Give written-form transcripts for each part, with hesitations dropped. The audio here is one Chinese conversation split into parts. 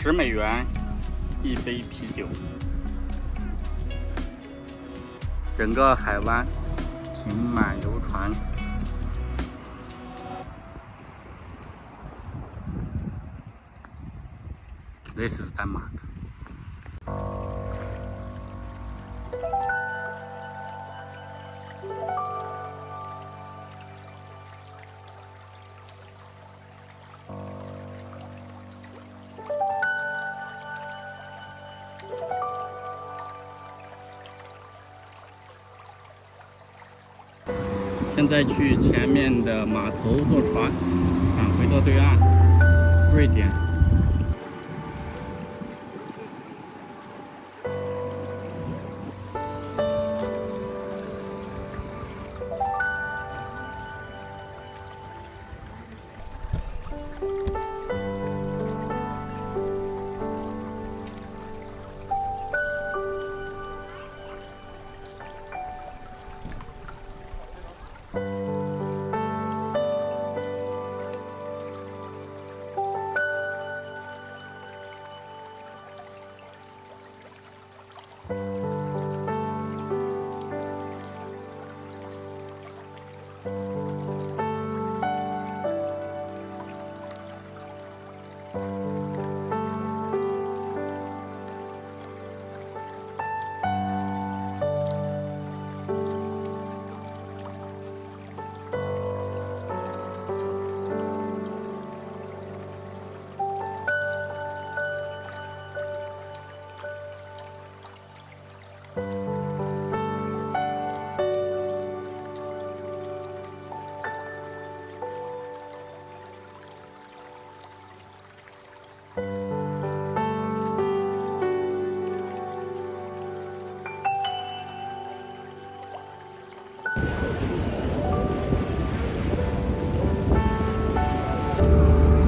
$10一杯啤酒。整个海湾停满游船。This is Denmark。现在去前面的码头坐船，返回到对岸，瑞典。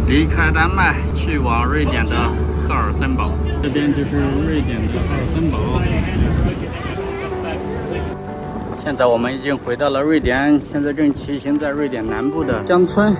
离开丹麦，去往瑞典的赫尔森堡。这边就是瑞典的赫尔森堡。现在我们已经回到了瑞典，现在正骑行在瑞典南部的乡村。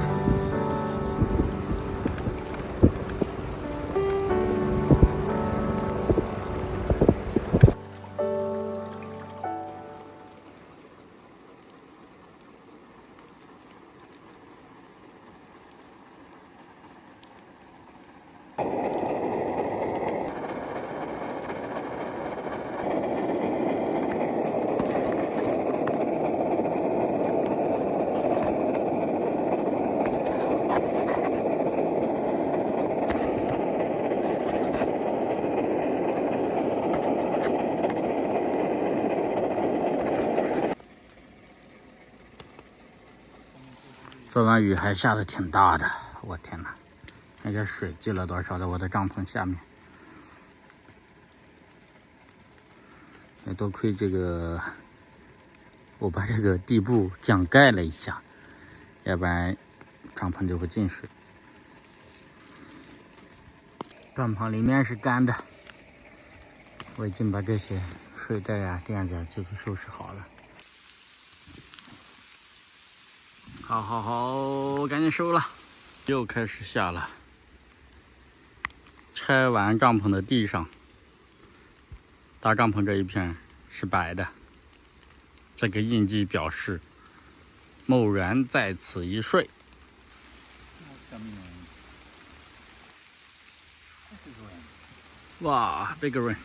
昨晚雨还下得挺大的，我天哪！那个水积了多少在我的帐篷下面？也多亏这个，我把这个地布降盖了一下，要不然帐篷就会进水。帐篷里面是干的，我已经把这些睡袋啊、垫子就收拾好了。好，赶紧收了。又开始下了。拆完帐篷的地上，搭帐篷这一片是白的，这个印记表示某人在此一睡。哇 ，big rain！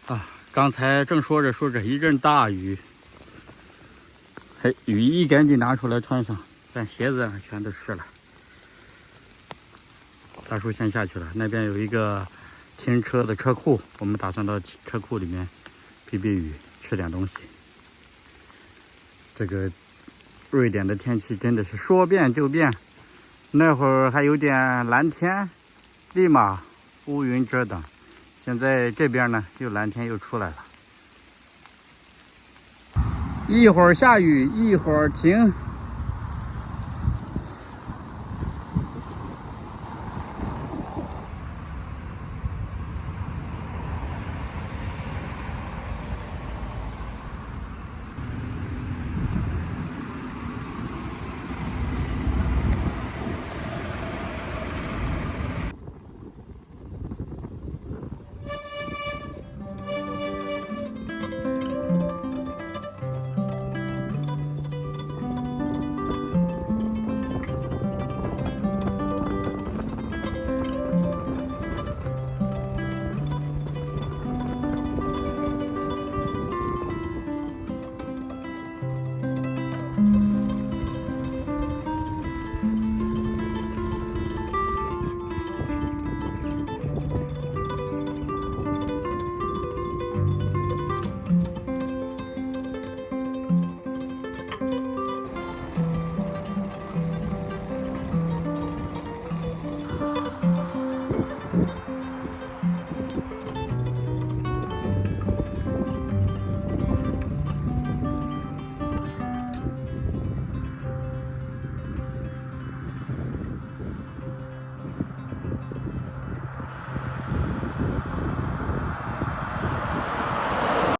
啊，刚才正说着一阵大雨，嘿，雨衣赶紧拿出来穿上，但鞋子啊全都湿了。大叔先下去了，那边有一个停车的车库，我们打算到车库里面避避雨，吃点东西。这个瑞典的天气真的是说变就变，那会儿还有点蓝天，立马乌云遮挡。现在这边呢，又蓝天又出来了，一会儿下雨，一会儿停。